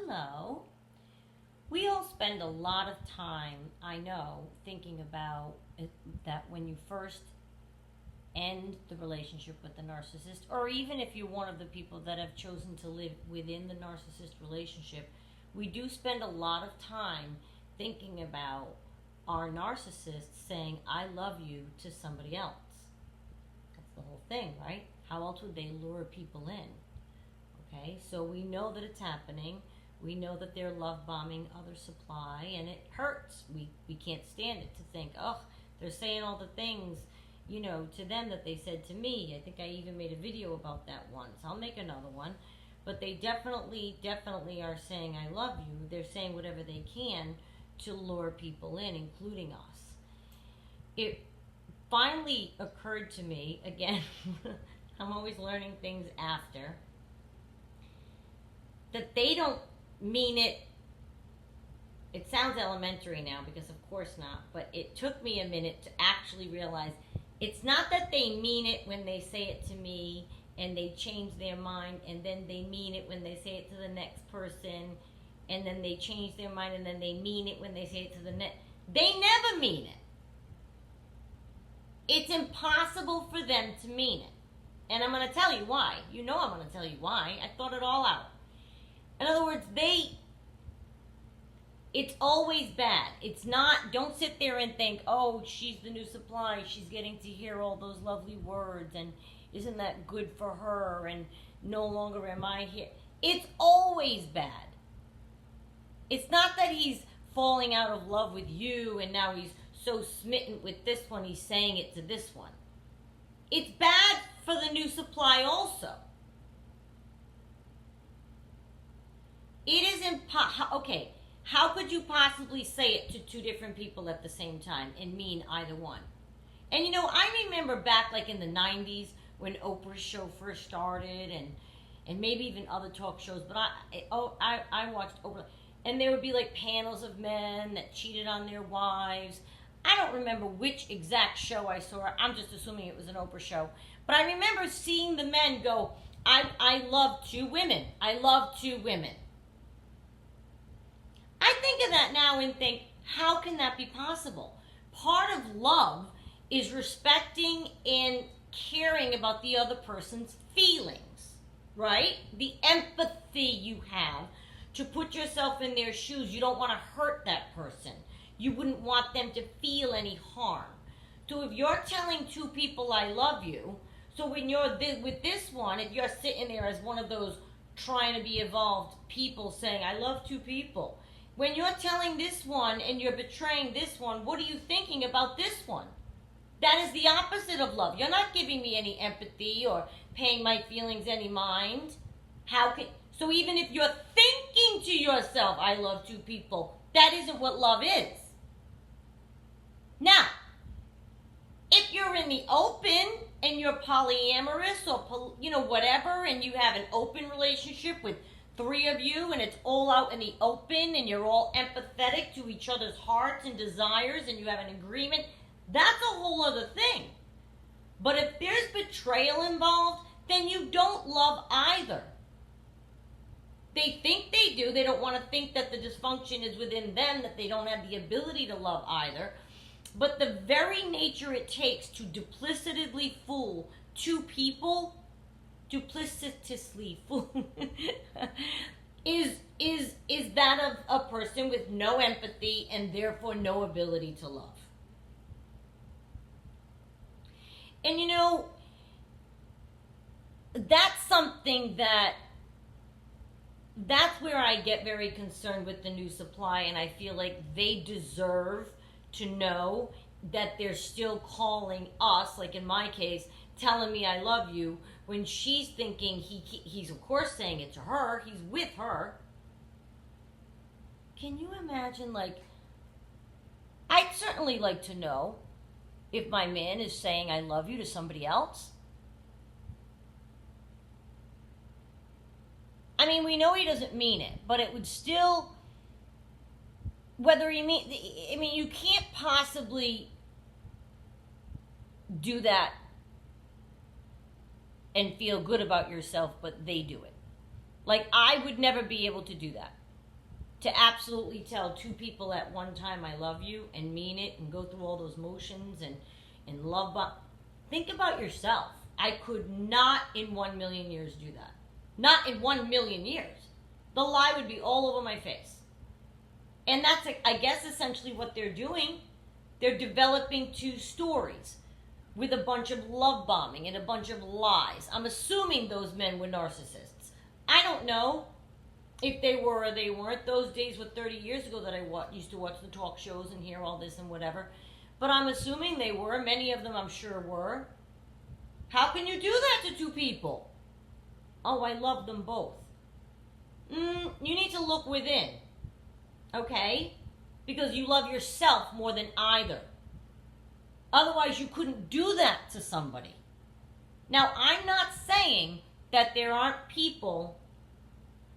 Hello. We all spend a lot of time, I know, thinking about that when you first end the relationship with the narcissist, or even if you're one of the people that have chosen to live within the narcissist relationship, we do spend a lot of time thinking about our narcissist saying, I love you to somebody else. That's the whole thing, right? How else would they lure people in? Okay, so we know that it's happening. We know that they're love bombing other supply, and it hurts. We can't stand it to think, oh, they're saying all the things, to them that they said to me. I think I even made a video about that once. I'll make another one. But they definitely are saying, I love you. They're saying whatever they can to lure people in, including us. It finally occurred to me, again, I'm always learning things after, that they don't mean it. It sounds elementary now, because of course not, but it took me a minute to actually realize it's not that they mean it when they say it to me and they change their mind, and then they mean it when they say it to the next person, and then they change their mind, and then they mean it when they say it to the next. They never mean it. It's impossible for them to mean it. And I'm going to tell you why. I'm going to tell you why. I thought it all out. In other words, it's always bad. It's not, don't sit there and think, oh, she's the new supply. She's getting to hear all those lovely words, and isn't that good for her, and no longer am I here. It's always bad. It's not that he's falling out of love with you and now he's so smitten with this one, he's saying it to this one. It's bad for the new supply also. It is okay, how could you possibly say it to two different people at the same time and mean either one? And I remember back like in the 90s when Oprah's show first started, and maybe even other talk shows, but I watched Oprah, and there would be like panels of men that cheated on their wives. I don't remember which exact show I saw. I'm just assuming it was an Oprah show. But I remember seeing the men go, I love two women. I love two women. I think of that now and think, how can that be possible? Part of love is respecting and caring about the other person's feelings, right? The empathy you have to put yourself in their shoes. You don't want to hurt that person. You wouldn't want them to feel any harm. So if you're telling two people I love you, so when you're with this one, if you're sitting there as one of those trying to be evolved people saying I love two people, when you're telling this one and you're betraying this one, what are you thinking about this one? That is the opposite of love. You're not giving me any empathy or paying my feelings any mind. So even if you're thinking to yourself, I love two people, that isn't what love is. Now, if you're in the open and you're polyamorous or whatever, and you have an open relationship with three of you and it's all out in the open and you're all empathetic to each other's hearts and desires and you have an agreement, that's a whole other thing. But if there's betrayal involved, then you don't love either. They think they do. They don't want to think that the dysfunction is within them, that they don't have the ability to love either. But the very nature it takes to duplicitously fool two people, duplicitously fool, is that of a person with no empathy and therefore no ability to love. And that's something that's where I get very concerned with the new supply, and I feel like they deserve to know that they're still calling us, like in my case, telling me I love you, when she's thinking he's of course saying it to her, he's with her. Can you imagine, I'd certainly like to know if my man is saying I love you to somebody else. I mean, we know he doesn't mean it, but it would still, you can't possibly do that and feel good about yourself, but they do it. I would never be able to do that. to absolutely tell two people at one time I love you and mean it and go through all those motions and love. But think about yourself. I could not in 1,000,000 years do that. Not in 1,000,000 years. The lie would be all over my face. And that's, I guess, essentially what they're doing. They're developing two stories with a bunch of love bombing and a bunch of lies. I'm assuming those men were narcissists. I don't know if they were or they weren't. Those days were 30 years ago that I used to watch the talk shows and hear all this and whatever. But I'm assuming they were. Many of them I'm sure were. How can you do that to two people? Oh, I love them both. You need to look within. Okay? Because you love yourself more than either. Otherwise, you couldn't do that to somebody. Now, I'm not saying that there aren't people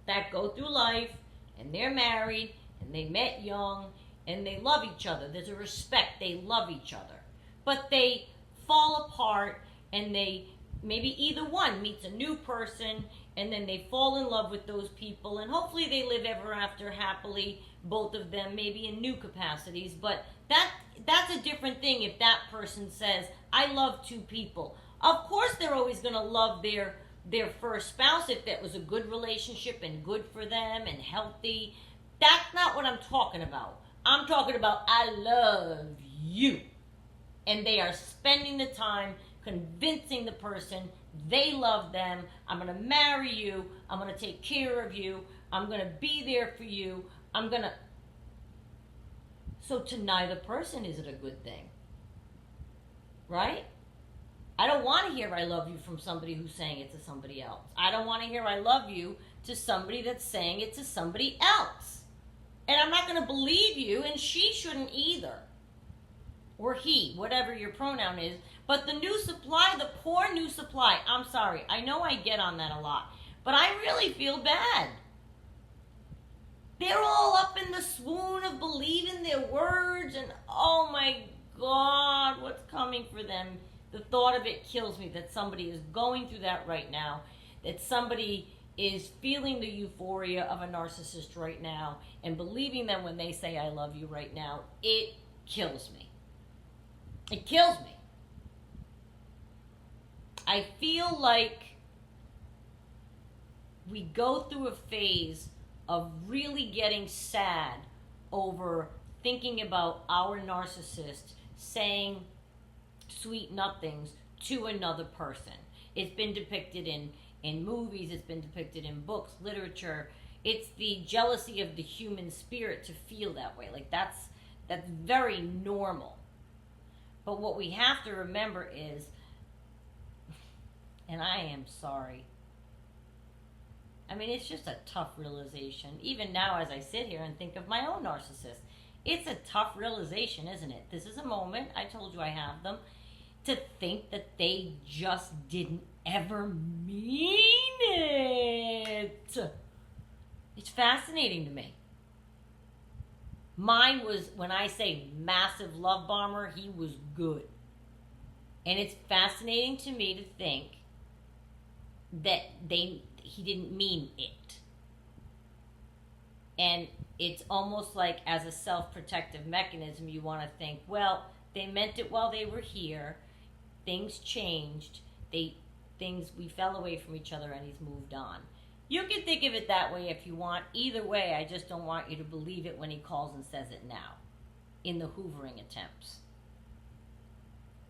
that go through life and they're married and they met young and they love each other. There's a respect. They love each other. But they fall apart and they, maybe either one meets a new person and then they fall in love with those people and hopefully they live ever after happily, both of them, maybe in new capacities. But that's a different thing if that person says, I love two people. Of course they're always going to love their first spouse if that was a good relationship and good for them and healthy. That's not what I'm talking about. I'm talking about I love you. And they are spending the time convincing the person they love them. I'm going to marry you. I'm going to take care of you. I'm going to be there for you. So to neither person is it a good thing. Right? I don't want to hear I love you from somebody who's saying it to somebody else. I don't want to hear I love you to somebody that's saying it to somebody else. And I'm not going to believe you, and she shouldn't either. Or he, whatever your pronoun is. But the new supply, the poor new supply, I'm sorry. I know I get on that a lot. But I really feel bad. They're all up in the swoon of believing their words, and oh my God, what's coming for them? The thought of it kills me that somebody is going through that right now, that somebody is feeling the euphoria of a narcissist right now and believing them when they say I love you right now. It kills me. It kills me. I feel like we go through a phase of really getting sad over thinking about our narcissist saying sweet nothings to another person. It's been depicted in movies, it's been depicted in books, literature. It's the jealousy of the human spirit to feel that way. Like that's very normal. But what we have to remember is, and I am sorry, I mean, it's just a tough realization. Even now as I sit here and think of my own narcissist, it's a tough realization, isn't it? This is a moment, I told you I have them, to think that they just didn't ever mean it. It's fascinating to me. Mine was, when I say massive love bomber, he was good. And it's fascinating to me to think that he didn't mean it. And it's almost like as a self-protective mechanism, you want to think, well, they meant it while they were here. Things changed. We fell away from each other and he's moved on. You can think of it that way if you want. Either way, I just don't want you to believe it when he calls and says it now in the hoovering attempts.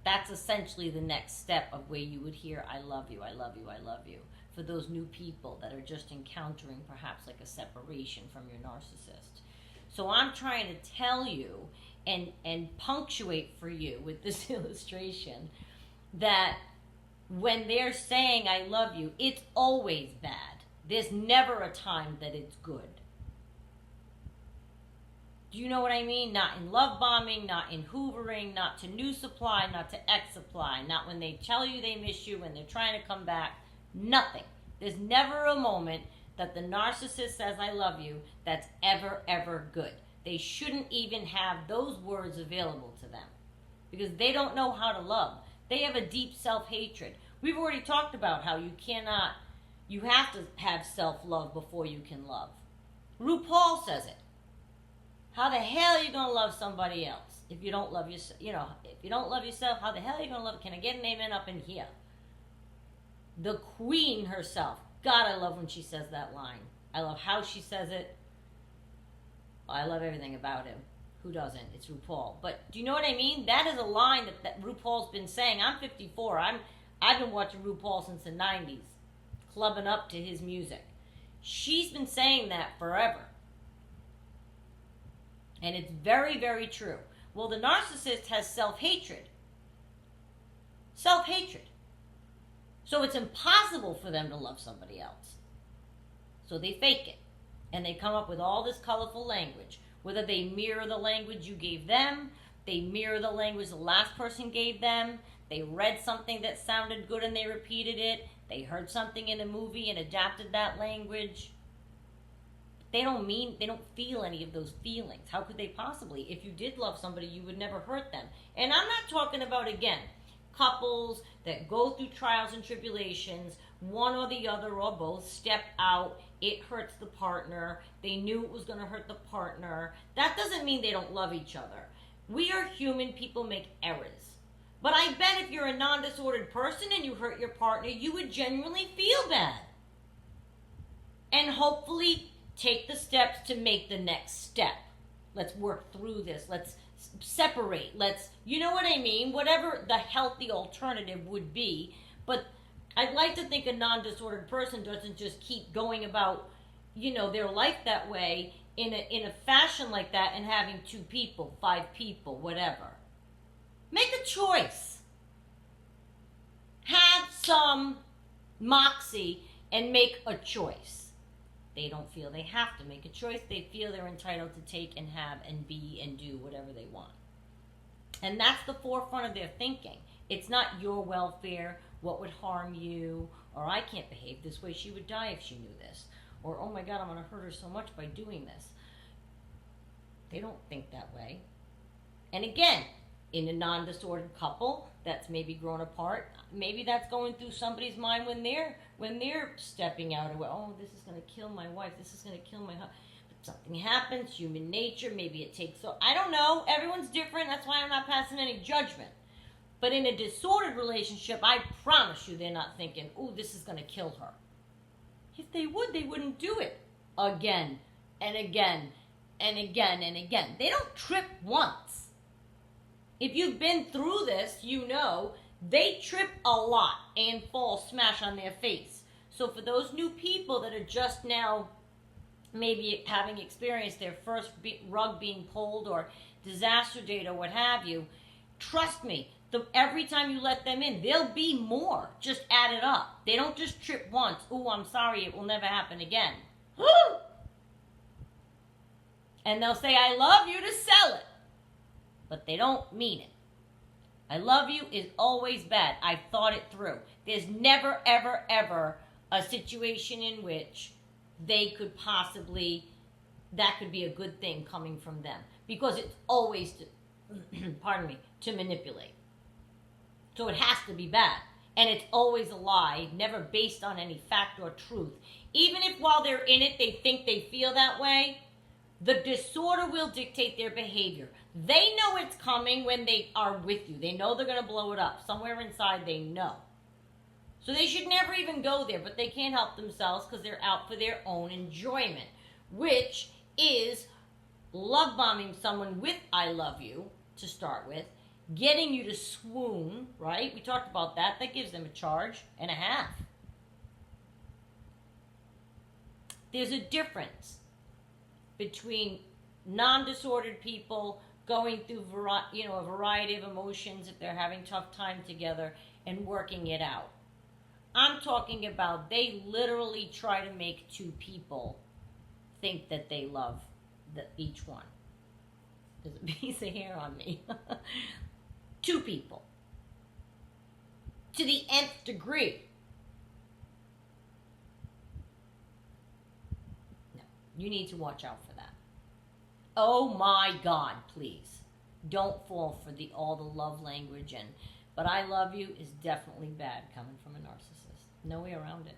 That's essentially the next step of where you would hear, I love you, I love you, I love you. For those new people that are just encountering perhaps like a separation from your narcissist. So I'm trying to tell you and punctuate for you with this illustration that when they're saying I love you, it's always bad. There's never a time that it's good. Do you know what I mean? Not in love bombing, not in hoovering, not to new supply, not to X supply, not when they tell you they miss you, when they're trying to come back. Nothing. There's never a moment that the narcissist says I love you that's ever good. They shouldn't even have those words available to them because they don't know how to love. They have a deep self-hatred. We've already talked about how you have to have self-love before you can love. RuPaul says it. How the hell are you going to love somebody else if you don't love yourself? You know, if you don't love yourself, how the hell are you going to love? Can I get an amen up in here? The queen herself. God, I love when she says that line. I love how she says it. I love everything about him. Who doesn't? It's RuPaul. But do you know what I mean? That is a line that RuPaul's been saying. I'm 54. I've been watching RuPaul since the 90s, clubbing up to his music. She's been saying that forever. And it's very, very true. Well, the narcissist has self-hatred. Self-hatred. So it's impossible for them to love somebody else. So they fake it. And they come up with all this colorful language. Whether they mirror the language you gave them, they mirror the language the last person gave them, they read something that sounded good and they repeated it, they heard something in a movie and adapted that language. They don't feel any of those feelings. How could they possibly? If you did love somebody, you would never hurt them. And I'm not talking about, again, couples that go through trials and tribulations, one or the other or both step out, it hurts the partner, they knew it was going to hurt the partner. That doesn't mean they don't love each other. We are human, people make errors. But I bet if you're a non-disordered person and you hurt your partner, you would genuinely feel bad. And hopefully take the steps to make the next step. Let's work through this. Let's separate. You know what I mean? Whatever the healthy alternative would be. But I'd like to think a non-disordered person doesn't just keep going about, their life that way in a fashion like that and having 2 people, 5 people, whatever. Make a choice. Have some moxie and make a choice. They don't feel they have to make a choice. They feel they're entitled to take and have and be and do whatever they want. And that's the forefront of their thinking. It's not your welfare, what would harm you, or I can't behave this way, she would die if she knew this, or oh my God, I'm going to hurt her so much by doing this. They don't think that way. And again, in a non-disordered couple that's maybe grown apart, maybe that's going through somebody's mind when they're stepping out away. Oh, this is going to kill my wife. This is going to kill my husband. Something happens, human nature. Maybe it takes. So I don't know. Everyone's different. That's why I'm not passing any judgment. But in a disordered relationship, I promise you, they're not thinking, "Oh, this is going to kill her." If they would, they wouldn't do it again and again and again and again. They don't trip once. If you've been through this, you know they trip a lot and fall smash on their face. So for those new people that are just now maybe having experienced their first rug being pulled or disaster date or what have you, trust me, every time you let them in, there'll be more. Just add it up. They don't just trip once. "Oh, I'm sorry, it will never happen again." And they'll say, "I love you" to sell it. But they don't mean it. I love you is always bad. I've thought it through. There's never, ever, ever a situation in which they could possibly, that could be a good thing coming from them. Because it's always, to manipulate. So it has to be bad. And it's always a lie, never based on any fact or truth. Even if while they're in it, they think they feel that way, the disorder will dictate their behavior. They know it's coming when they are with you. They know they're going to blow it up. Somewhere inside they know. So they should never even go there, but they can't help themselves because they're out for their own enjoyment, which is love bombing someone with "I love you" to start with, getting you to swoon, right? We talked about that. That gives them a charge and a half. There's a difference between non-disordered people going through a variety of emotions if they're having tough time together and working it out. I'm talking about they literally try to make 2 people think that they love each one. There's a piece of hair on me. 2 people. To the nth degree. No, you need to watch out for that. Oh my God, please. Don't fall for all the love language but "I love you" is definitely bad coming from a narcissist. No way around it.